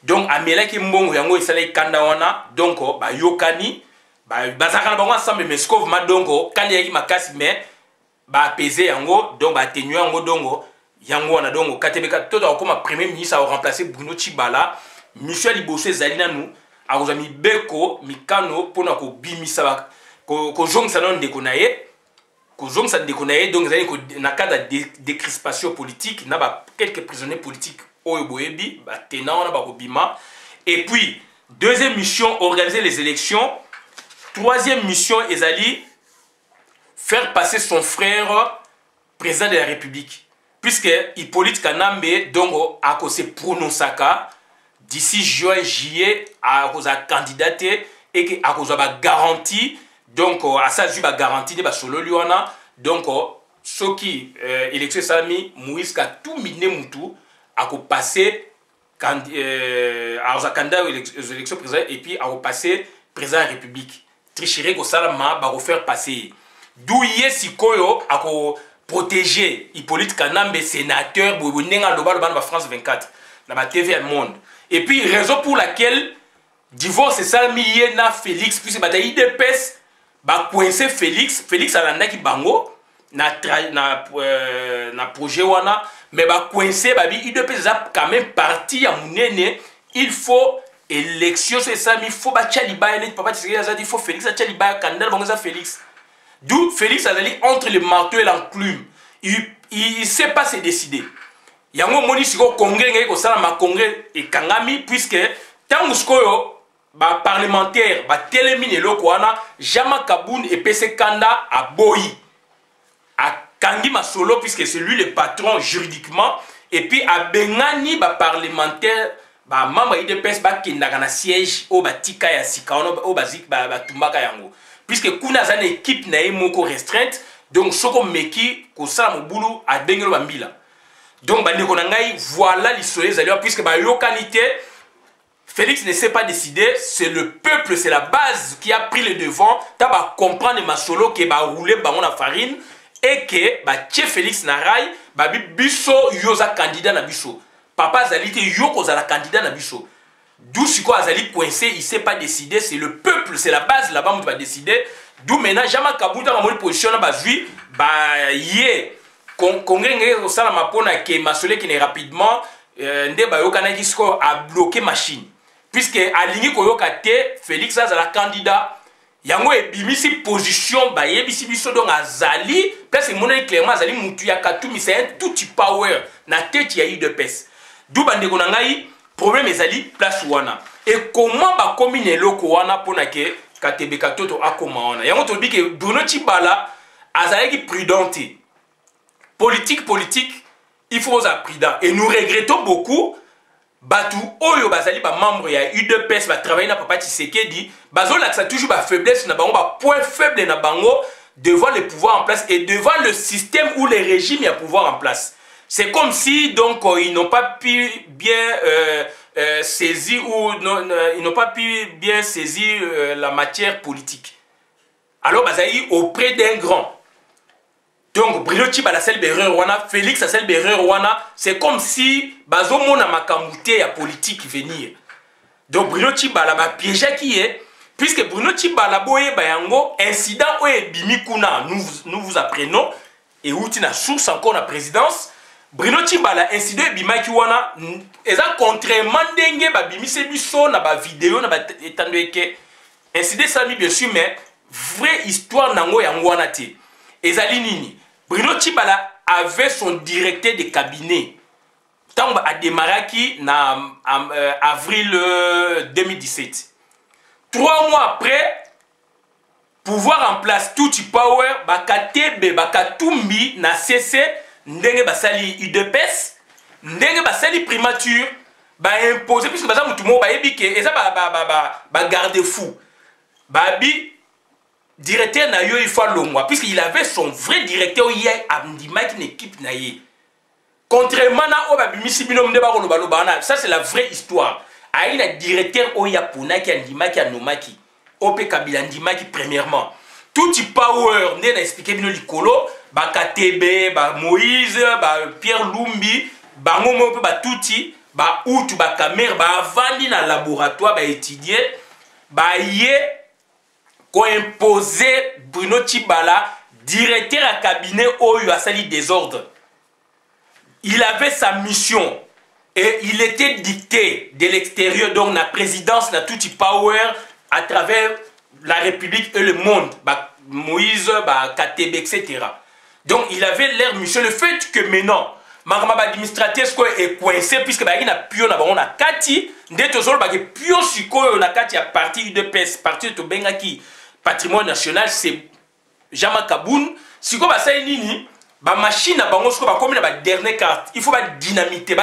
Donc amelaki mbongo yango esala kanda wana, donc ba yokani ba zakana bango ensemble mais skov ma donc kali yaki makasi mais ba apaiser yango, donc ba atténuer yango donc yango wana donc Katebe Katoto comme premier ministre a remplacé Bruno Tshibala, Michel Liboso ezali nanu a kozami beko mikano pona ko bimisa ba ko jongsa non ndeko na ye. Donc, dans le cadre de décrispation politique, il y a quelques prisonniers politiques et puis, deuxième mission, organiser les élections. Troisième mission, Ezali, faire passer son frère président de la République. Puisque Hippolyte Kanambe, donc, a causé prononcaka, d'ici juin, juillet, a candidaté et a garantie. Donc, à ça, je vais garantir que solo liwana. Donc, ce qui élection sami Moïse ka tout miné mutu a passé à candidat aux élections présidentielles et puis a passé président de la République. Tricherie ko salama ba refaire passer. D'où yesi koyo a protéger Hippolyte Kanambe sénateur bo nenga loba loba France 24 na ba TV Monde. Et puis raison pour laquelle divorce ça mié na Félix puisque bataille IDPS ba coincé Félix alandaki bango na projet wana mais ba coincé ba bi IDPS quand même parti ya munene il faut élection c'est ça il faut ba tchaliba et papa il faut Félix tchaliba candidat bango ça Félix d'où Félix azali entre le marteau et l'enclume il sait pas se décider yango moni siko congrès ngai ko sala ma congrès et kangami puisque tangu skoyo ba parlementaire ba télémine loko wana Jama Kaboun et PC Kanda a boyi a Kangi Masolo puisque c'est lui le patron juridiquement et puis a Bengani ba parlementaire ba membre IDPS ba kendaka na siège o ba tika ya sika o ba zik ba tumbaka yango puisque kuna zane équipe na moko restreinte donc soko meki ko sala mobulu a bengelo bambila donc bande ko ngai voilà l'histoire ezali puisque ba yokanité Félix ne s'est pas décidé, c'est le peuple, c'est la base qui a pris le devant, t'as ba comprendre masolo que ba rouler ba la farine et que ba tche Félix Naray ba biso yoza candidat na biso. Papa Zali te yoko za la candidat na biso. D'où siko Azali coincé, il s'est pas décidé, c'est le peuple, c'est la base là-bas où va décider. D'où maintenant Jama Kabuta ma position na bazui ba yé congrès au sala mapona que masole qui est rapidement nde ba yokana kisko a bloqué machine. Puisque aligné koyoka te Félix Azala candidat yango ebimisi position ba yebisi biso donc azali parce que monnaie clairement azali mutu ya katumi c'est un tout petit power na tête ya UDPS d'où bande ko ngai problème ezali place wana et comment ba commune eloko wana pona ke Katebe Katoto akoma wana yango to bi ke Bruno Tshibala azali ki prudente politique il faut être prudent et nous regrettons beaucoup Batu oyo bazali ba membre ya UDPS ba travailler na papa Tshisekedi bazo laksa toujours ba faiblesse na bango ba point faible na bango devant le pouvoir en place et devant le système ou le régime y a pouvoir en place. C'est comme si donc ils n'ont pas pu bien saisir ou ils n'ont pas pu bien saisir la matière politique. Alors bazali auprès d'un grand. Donc, Bruno Tshibala Selberé Rwanda, Félix Selberé Rwanda, c'est comme si bazo mona makamouté à politique venir. Donc, Bruno Tshibala ba piège qui est, puisque Bruno Tshibala boye bayango incident oye bimikuna, nous vous apprenons et outi na source encore la présidence. Bruno Tshibala incident bimaki wana, eza contrairement ndenge ba bimise biso na ba vidéo na ba etandeke. Incident sami bien sûr mais vraie histoire nango yango wana te. Ezali nini? Bruno Tshibala avait son directeur de cabinet. Tant a démarré en avril 2017. 3 mois après, pouvoir en place tout power, bakatebe, bakatumbi, na cessé, ndenge basali UDPS, ndenge basali primature, imposé, puisque baza mutumo, ebike, eza garde-fou. Babi, directeur na yo il faut longwa puisqu'il avait son vrai directeur hier Amdima qui équipe na ye contrairement na oba bimisi binom de ba loba na ça c'est la vraie histoire aïe la directeur oya pona qui Andima qui anomaki op Kabila Ndima qui premièrement tout power né na expliquer bino likolo ba Katebe ba Moïse ba Pierre Lumbi ba ngomo pe ba touti ba outu ba caméra ba avandi na laboratoire ba étudier ba ye qu'on imposait Bruno Tshibala, directeur à cabinet Oyo a sali désordre. Il avait sa mission et il était dicté de l'extérieur, donc la présidence, la tout power à travers la République et le monde, Moïse, Katebe, etc. Donc il avait leur mission. Le fait que maintenant, Magama administrateur est coincé puisque il a pio na kati, ndetozolo pio siko na kati a parti de PES, parti de Tobengaki. Patrimoine national, c'est Jama Kaboun. Si vous avez une machine à bango, comme la dernière carte, il faut dynamiter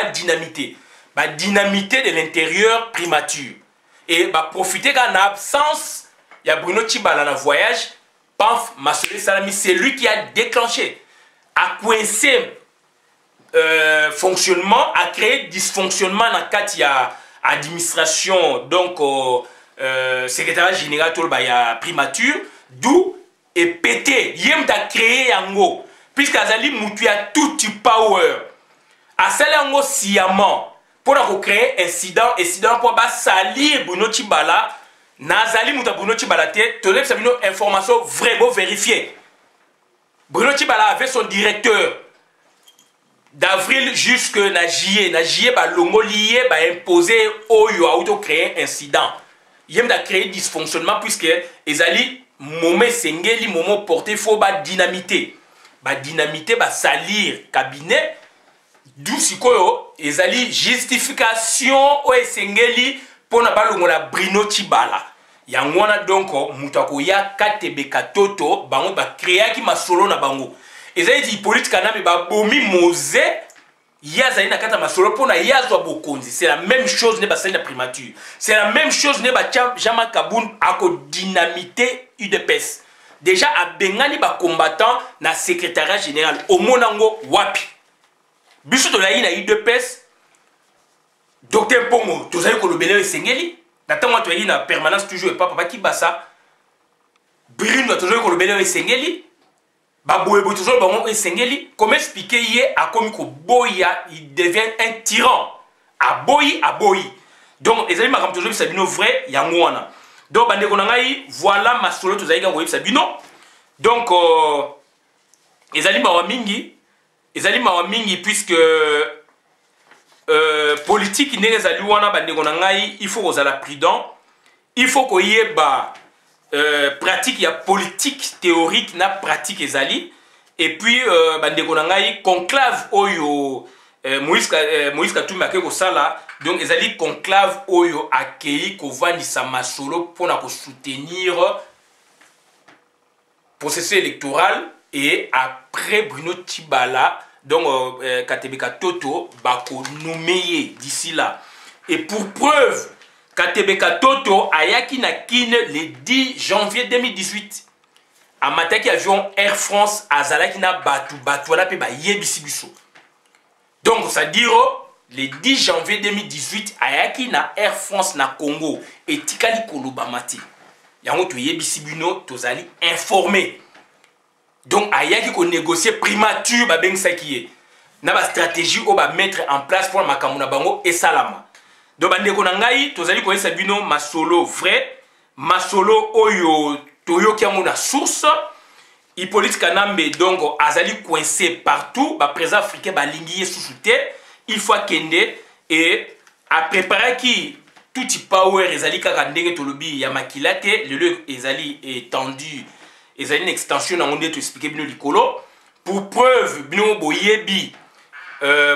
de l'intérieur primature. Et profiter qu'en absence, il y a Bruno Tshibala dans le voyage, paf, Massolé Salami, c'est lui qui a déclenché, a coincé fonctionnement, a créé dysfonctionnement dans le cadre de l'administration, donc secrétaire général il y a primature d'où est pété yem ta créé yango puisque azali mutu ya tout power asali yango sciemment pour créer incident pour salir Bruno Tshibala nazali muta Bruno Tshibala te tolep sabino information vraiment vérifiée. Bruno Tshibala avait son directeur d'avril jusque na juillet ba longo lié ba imposer oyo auto créer incident. Il a créé dysfonctionnement puisque ezali momé sengeli momo porté faut dynamiter salir cabinet d'où sikoyo ezali justification o sengeli pour na balongola Bruno Tshibala yango wana donc mutako ya Katebe Katoto bango ba créer ki masolo na bango ezali di politique kanami ba bomi moze. C'est la même chose n'est la primature. C'est la même chose n'est Jama Kaboun à dynamiter UDPS. déjà abengani ba combattant na secrétariat général omonango wapi biso to la ina UDPS docteur Pongo tozali ko lobele esengeli na tango to ina permanence toujours papa ki basa Bruno tozali ko lobele esengeli ba boyebo toujours ba mo esengeli comment expliquer hier a komi ko boya il devient un tyran aboyi donc ezali makambo toujours bisa bino vrai yango wana donc bandeko na ngai voilà masolo tozali ka koyebisa bino donc ezali mawa mingi puisque politique ndenge ezali wana bandeko na ngai il faut kozala prudent il faut koyeba pratique ya politique théorique na pratique ezali et puis bandeko na ngai conclave oyo Moïse Katumbi ake kosala donc ezali conclave oyo akei kovandisa masolo pona ko soutenir processus électoral et après Bruno Tshibala donc Katebeka Toto bako nommé d'ici là et pour preuve Katebeka Toto ayaki na kine le 10 janvier 2018 amataki avion Air France azalaki na batu wana pe ba yebisi biso. Donc, c'est-à-dire, le 10 janvier 2018, ayaki na Air France na Congo, et tikali kolobamati. Yango tu yebisi bino, tozali informé. Donc, ayaki ko négocier primature, ba beng sakiye. Na ba stratégie o ba mettre en place pour makamuna bango et salama. Donc, bandeko na ngai, tozali ko yesa bino masolo vrai, masolo oyo toyo kiamu na source. Hippolyte Kanambe donc azali coincé partout, ba président africain ba lingiye sous-souté, il faut kende et a préparé qui tout power ezali kaka ndenge tolobi ya makilate le ezali étendu, ezali une extension na onde to expliquer bino likolo pour preuve bino boyebi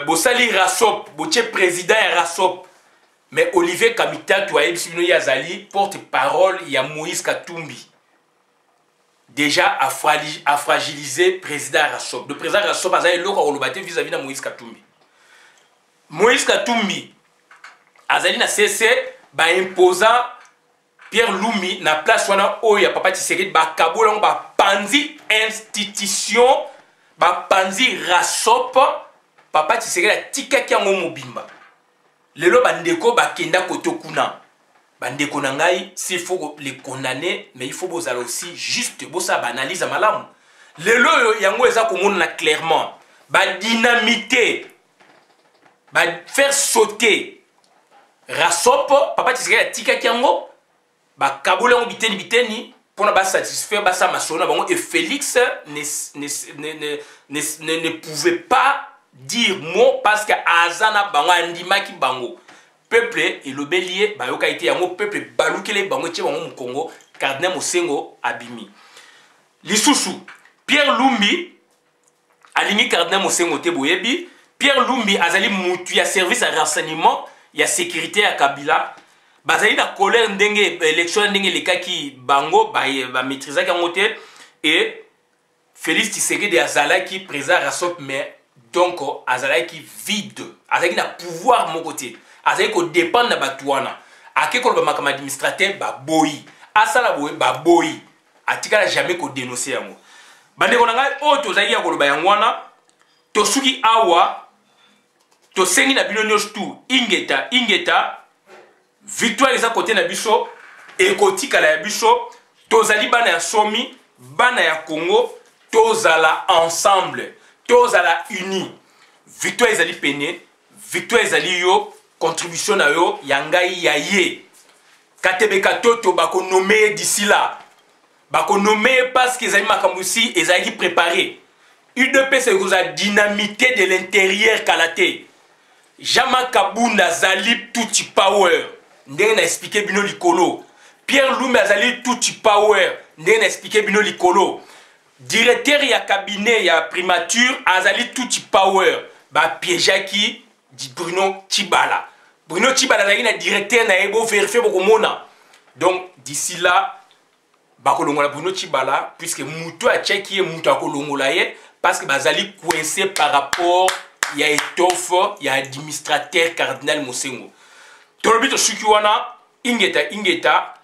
bosali rasop, boche président ya rasop mais Olivier Kamita to ayebi bino yazali porte-parole ya Moïse Katumbi. Déjà à fragiliser le président Rassop. Le président Rassop a été vis-à-vis de Moïse Katumbi. Moïse Katumbi a cessé d'imposer Pierre Lumi na place wana oya papa Tshisekedi ba kabola ba panzi institution ba panzi Rassop papa Tshisekedi tikaki yango mobimba. Lelo bandeko bakenda kotokuna. Bandeko na ngai, s'il faut les condamner, mais il faut aussi juste bosa analyse à malam. Lelo yango eza komona clairement, ba dynamiter, ba faire sauter Rassop, papa Tshisekedi tika kiango, ba kabola ngo biteni pour ba satisfaire ba sa masona bango et Félix ne pouvait pas dire mot parce que azana bango andimaki bango. Peuple et le bélier bayoka été yango peuple balukele bango tche bango mu Congo Cardinal Mosengo abimi lisusu Pierre Lumbi alingi Cardinal Mosengo te boyebi Pierre Lumbi azali mutu ya service à renseignement ya sécurité à Kabila bazali na colère ndenge élection ndenge lekaki bango ba maîtriser yango te et Félix Tshisekedi azalaki président Rassop mais donc azalaki vide azalaki na pouvoir mon côté azali ko dépendre na batuana akeko ba makama administrateur ba boyi asala boye ba boyi atikala jamais ko dénoncer yango bandeko na ngai o tozali ya koloba yango wana tosuki awa to sengi na bino nyos tu ingeta victoire eza côté na biso et kotikala ya biso tozali bana ya somi bana ya Congo tozala ensemble tozala uni victoire ezali pene victoire ezali yo contribution na yo yangai yaye Katebeka Toto bako nommé d'ici là bako nommé parce que ezali makambusi ezali préparé UDPS a dynamité de l'intérieur kalate Jama Kabunda zali tout power ndenge na expliquer bino likolo Pierre Lumbi azali tout power ndenge na expliquer bino likolo directeur ya cabinet ya primature azali tout power ba piéjaki di Bruno Tshibala. Bruno Tshibala azali na directeur na ebo vérifier bokomona. Donc d'ici là bakolongola Bruno Tshibala puisque muto a tcheki muto akolongola ye parce que bazali coincé par rapport ya étoffe ya administrateur Cardinal Mosengo. Tolobi to suki wana ingeta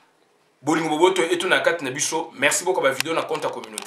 bolingo boboto eto na kati na biso. Merci beaucoup ba vidéo na compte communauté.